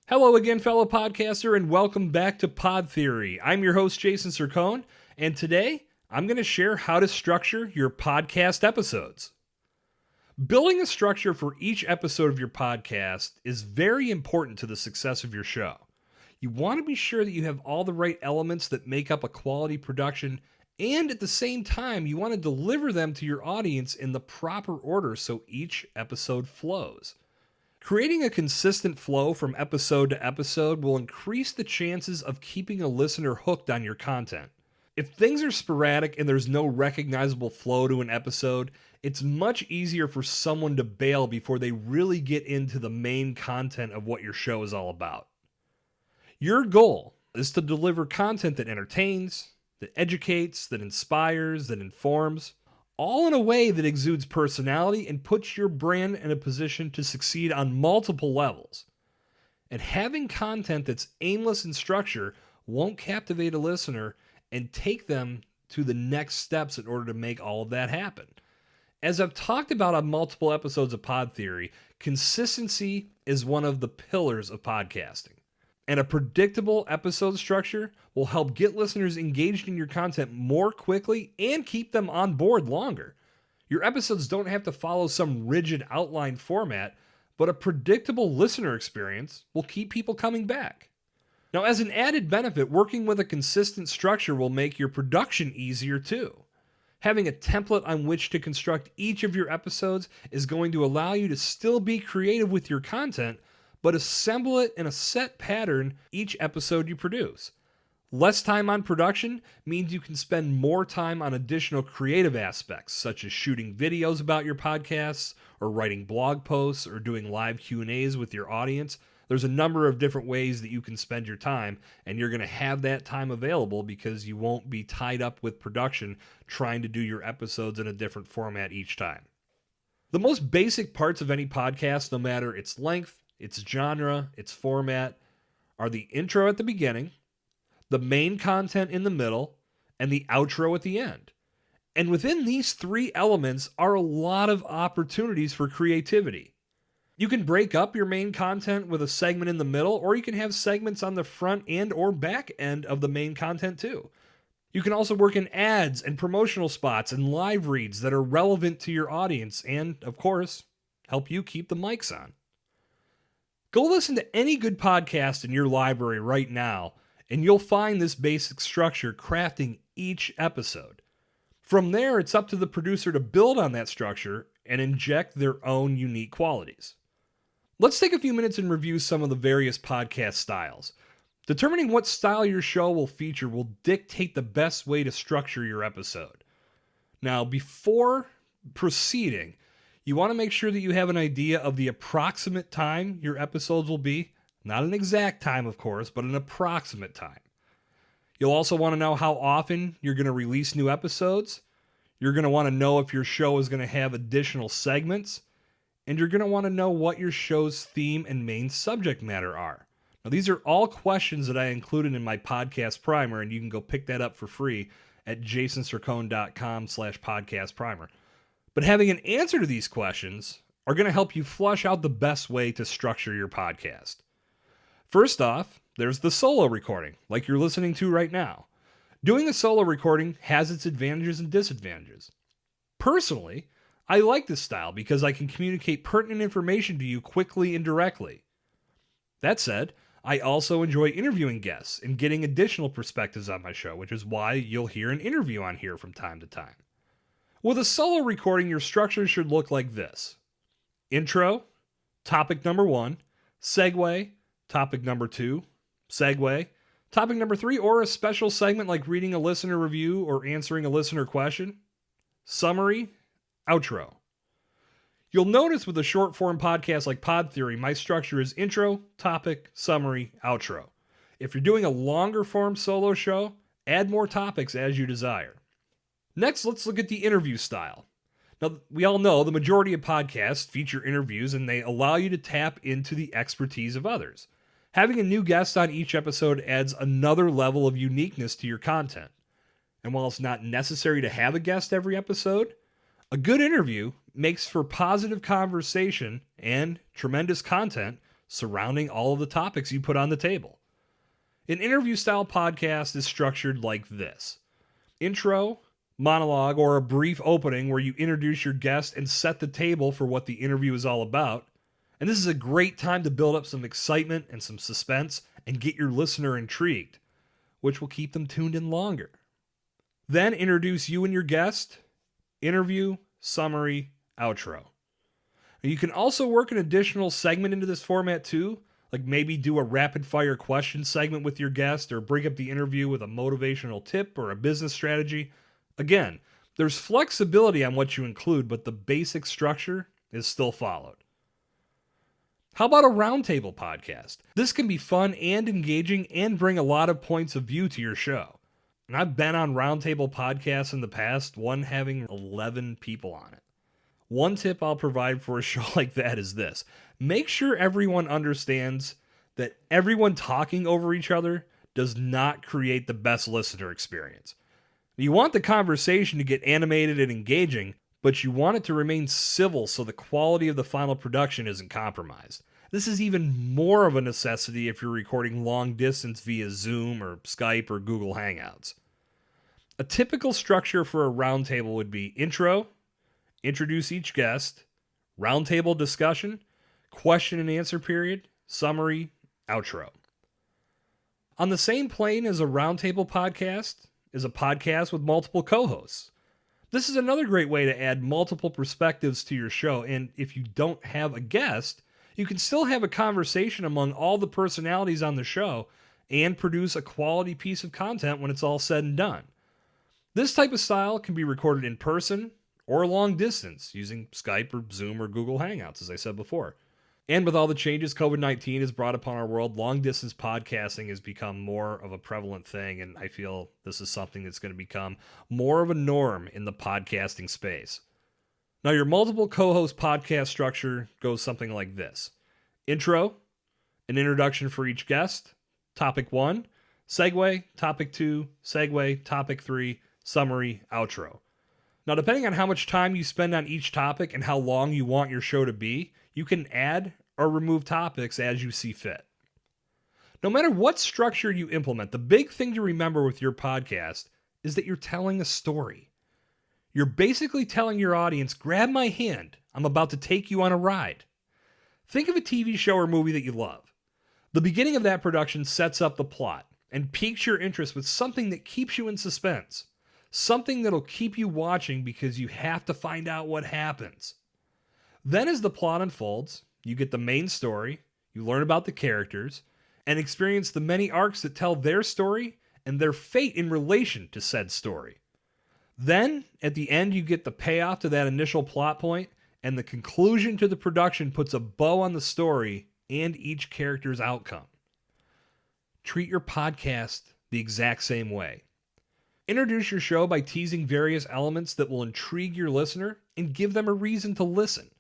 Hello again, fellow podcaster, and welcome back to Pod Theory. I'm your host, Jason Cercone, and today I'm going to share how to structure your podcast episodes. Building a structure for each episode of your podcast is very important to the success of your show. You want to be sure that you have all the right elements that make up a quality production, and at the same time, you want to deliver them to your audience in the proper order so each episode flows. Creating a consistent flow from episode to episode will increase the chances of keeping a listener hooked on your content. If things are sporadic and there's no recognizable flow to an episode, it's much easier for someone to bail before they really get into the main content of what your show is all about. Your goal is to deliver content that entertains, that educates, that inspires, that informs, all in a way that exudes personality and puts your brand in a position to succeed on multiple levels. And having content that's aimless in structure won't captivate a listener and take them to the next steps in order to make all of that happen. As I've talked about on multiple episodes of Pod Theory, consistency is one of the pillars of podcasting. And a predictable episode structure will help get listeners engaged in your content more quickly and keep them on board longer. Your episodes don't have to follow some rigid outline format, but a predictable listener experience will keep people coming back. Now, as an added benefit, working with a consistent structure will make your production easier too. Having a template on which to construct each of your episodes is going to allow you to still be creative with your content, but assemble it in a set pattern each episode you produce. Less time on production means you can spend more time on additional creative aspects, such as shooting videos about your podcasts, or writing blog posts, or doing live Q&As with your audience. There's a number of different ways that you can spend your time, and you're going to have that time available because you won't be tied up with production trying to do your episodes in a different format each time. The most basic parts of any podcast, no matter its length, its genre, its format, are the intro at the beginning, the main content in the middle, and the outro at the end. And within these three elements are a lot of opportunities for creativity. You can break up your main content with a segment in the middle, or you can have segments on the front and or back end of the main content too. You can also work in ads and promotional spots and live reads that are relevant to your audience and, of course, help you keep the mics on. Go listen to any good podcast in your library right now, and you'll find this basic structure crafting each episode. From there, it's up to the producer to build on that structure and inject their own unique qualities. Let's take a few minutes and review some of the various podcast styles. Determining what style your show will feature will dictate the best way to structure your episode. Now, before proceeding, you want to make sure that you have an idea of the approximate time your episodes will be. Not an exact time, of course, but an approximate time. You'll also want to know how often you're going to release new episodes. You're going to want to know if your show is going to have additional segments. And you're going to want to know what your show's theme and main subject matter are. Now, these are all questions that I included in my podcast primer, and you can go pick that up for free at jasoncercone.com/podcast primer. But having an answer to these questions are going to help you flush out the best way to structure your podcast. First off, there's the solo recording, like you're listening to right now. Doing a solo recording has its advantages and disadvantages. Personally, I like this style because I can communicate pertinent information to you quickly and directly. That said, I also enjoy interviewing guests and getting additional perspectives on my show, which is why you'll hear an interview on here from time to time. With a solo recording, your structure should look like this. Intro, topic number 1, segue, topic number 2, segue, topic number 3, or a special segment like reading a listener review or answering a listener question, summary, outro. You'll notice with a short form podcast like Pod Theory, my structure is intro, topic, summary, outro. If you're doing a longer form solo show, add more topics as you desire. Next, let's look at the interview style. Now, we all know the majority of podcasts feature interviews and they allow you to tap into the expertise of others. Having a new guest on each episode adds another level of uniqueness to your content. And while it's not necessary to have a guest every episode, a good interview makes for positive conversation and tremendous content surrounding all of the topics you put on the table. An interview-style podcast is structured like this: intro, monologue, or a brief opening where you introduce your guest and set the table for what the interview is all about. And this is a great time to build up some excitement and some suspense and get your listener intrigued, which will keep them tuned in longer. Then introduce you and your guest, interview, summary, outro. You can also work an additional segment into this format too, like maybe do a rapid fire question segment with your guest or break up the interview with a motivational tip or a business strategy. Again, there's flexibility on what you include, but the basic structure is still followed. How about a roundtable podcast? This can be fun and engaging and bring a lot of points of view to your show. And I've been on roundtable podcasts in the past, one having 11 people on it. One tip I'll provide for a show like that is this: make sure everyone understands that everyone talking over each other does not create the best listener experience. You want the conversation to get animated and engaging, but you want it to remain civil so the quality of the final production isn't compromised. This is even more of a necessity if you're recording long distance via Zoom or Skype or Google Hangouts. A typical structure for a roundtable would be intro, introduce each guest, roundtable discussion, question and answer period, summary, outro. On the same plane as a roundtable podcast is a podcast with multiple co-hosts. This is another great way to add multiple perspectives to your show, and if you don't have a guest, you can still have a conversation among all the personalities on the show and produce a quality piece of content when it's all said and done. This type of style can be recorded in person or long distance using Skype or Zoom or Google Hangouts, as I said before. And with all the changes COVID-19 has brought upon our world, long-distance podcasting has become more of a prevalent thing, and I feel this is something that's going to become more of a norm in the podcasting space. Now, your multiple co-host podcast structure goes something like this: intro, an introduction for each guest, topic 1, segue, topic 2, segue, topic 3, summary, outro. Now, depending on how much time you spend on each topic and how long you want your show to be, you can add or remove topics as you see fit. No matter what structure you implement, the big thing to remember with your podcast is that you're telling a story. You're basically telling your audience, grab my hand, I'm about to take you on a ride. Think of a TV show or movie that you love. The beginning of that production sets up the plot and piques your interest with something that keeps you in suspense. Something that'll keep you watching because you have to find out what happens. Then as the plot unfolds, you get the main story, you learn about the characters, and experience the many arcs that tell their story and their fate in relation to said story. Then, at the end, you get the payoff to that initial plot point, and the conclusion to the production puts a bow on the story and each character's outcome. Treat your podcast the exact same way. Introduce your show by teasing various elements that will intrigue your listener and give them a reason to listen.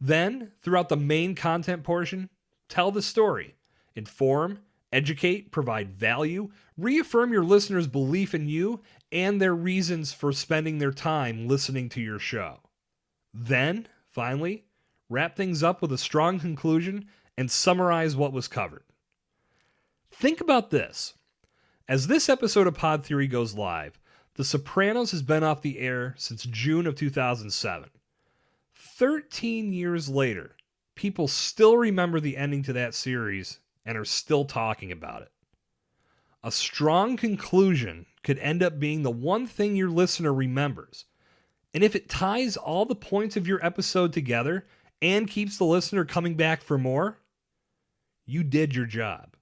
Then, throughout the main content portion, tell the story, inform, educate, provide value, reaffirm your listeners' belief in you and their reasons for spending their time listening to your show. Then, finally, wrap things up with a strong conclusion and summarize what was covered. Think about this. As this episode of Pod Theory goes live, The Sopranos has been off the air since June of 2007. 13 years later, people still remember the ending to that series and are still talking about it. A strong conclusion could end up being the one thing your listener remembers. And if it ties all the points of your episode together and keeps the listener coming back for more, you did your job.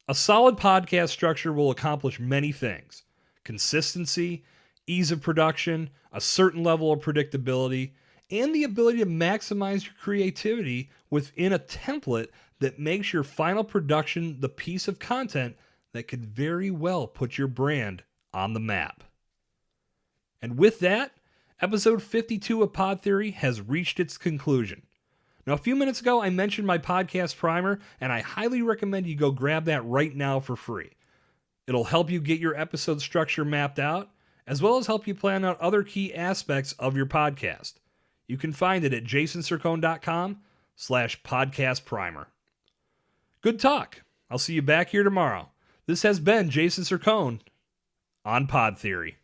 A solid podcast structure will accomplish many things: consistency, ease of production, a certain level of predictability, and the ability to maximize your creativity within a template that makes your final production the piece of content that could very well put your brand on the map. And with that, episode 52 of Pod Theory has reached its conclusion. Now, a few minutes ago, I mentioned my podcast primer, and I highly recommend you go grab that right now for free. It'll help you get your episode structure mapped out, as well as help you plan out other key aspects of your podcast. You can find it at jasoncercone.com podcast primer. Good talk. I'll see you back here tomorrow. This has been Jason Cercone on Pod Theory.